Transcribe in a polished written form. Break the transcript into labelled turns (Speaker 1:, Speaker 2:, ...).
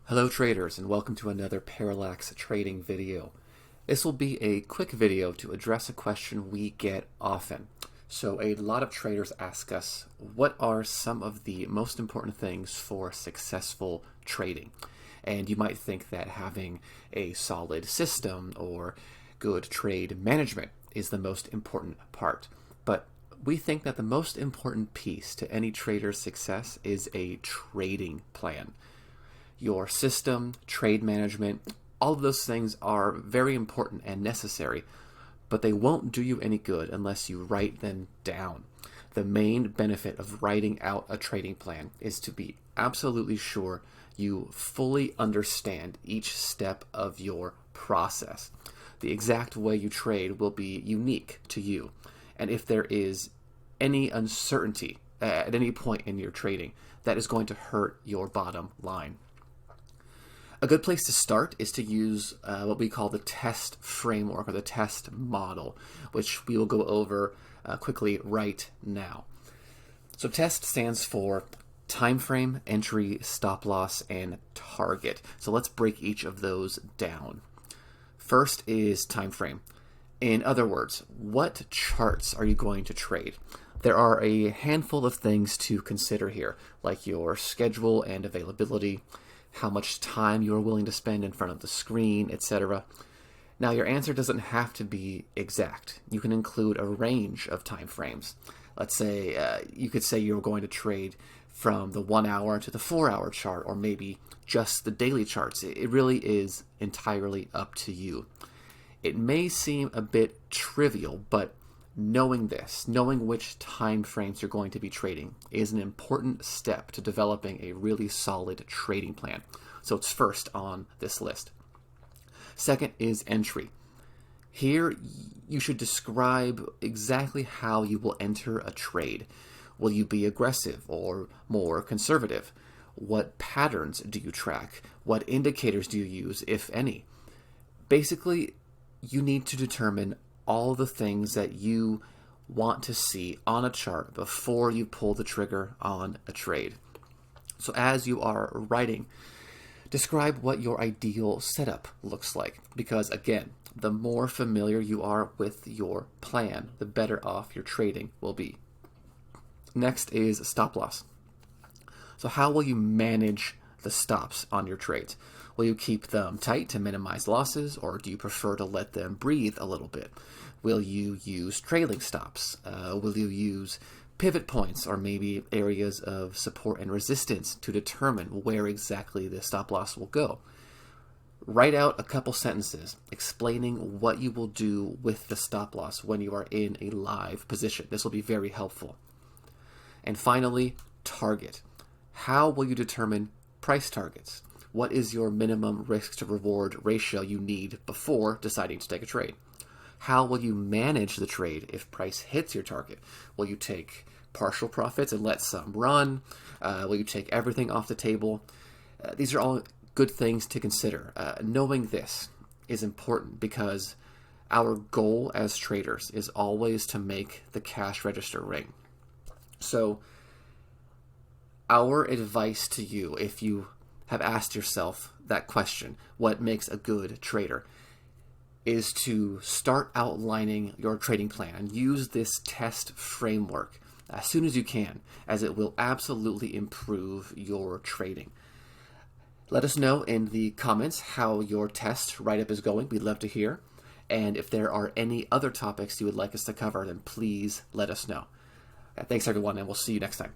Speaker 1: Hello traders, and welcome to another Parallax trading video. This will be a quick video to address a question we get often. So a lot of traders ask us, what are some of the most important things for successful trading? And you might think that having a solid system or good trade management is the most important part. But we think that the most important piece to any trader's success is a trading plan. Your system, trade management, all of those things are very important and necessary, but they won't do you any good unless you write them down. The main benefit of writing out a trading plan is to be absolutely sure you fully understand each step of your process. The exact way you trade will be unique to you, and if there is any uncertainty at any point in your trading, that is going to hurt your bottom line. A good place to start is to use what we call the T.E.S.T framework or the T.E.S.T model, which we will go over quickly right now. So T.E.S.T stands for time frame, entry, stop loss, and target. So let's break each of those down. First is time frame. In other words, what charts are you going to trade? There are a handful of things to consider here, like your schedule and availability, how much time you are willing to spend in front of the screen, etc. Now, your answer doesn't have to be exact. You can include a range of time frames. Let's say you could say you're going to trade from the 1 hour to the 4 hour chart, or maybe just the daily charts. It really is entirely up to you. It may seem a bit trivial, but knowing this, knowing which time frames you're going to be trading, is an important step to developing a really solid trading plan. So it's first on this list. Second is entry. Here, you should describe exactly how you will enter a trade. Will you be aggressive or more conservative? What patterns do you track? What indicators do you use, if any? Basically, you need to determine all the things that you want to see on a chart before you pull the trigger on a trade. So as you are writing, describe what your ideal setup looks like, because again, the more familiar you are with your plan, the better off your trading will be. Next is stop loss. So how will you manage the stops on your trades? Will you keep them tight to minimize losses, or do you prefer to let them breathe a little bit? Will you use trailing stops? Will you use pivot points or maybe areas of support and resistance to determine where exactly the stop loss will go? Write out a couple sentences explaining what you will do with the stop loss when you are in a live position. This will be very helpful. And finally, target. How will you determine price targets? What is your minimum risk to reward ratio you need before deciding to take a trade? How will you manage the trade if price hits your target? Will you take partial profits and let some run? Will you take everything off the table? These are all good things to consider. Knowing this is important because our goal as traders is always to make the cash register ring. So our advice to you, if you have asked yourself that question, what makes a good trader, is to start outlining your trading plan and use this T.E.S.T framework as soon as you can, as it will absolutely improve your trading. Let us know in the comments how your T.E.S.T write-up is going. We'd love to hear. And if there are any other topics you would like us to cover, then please let us know. Thanks everyone, and we'll see you next time.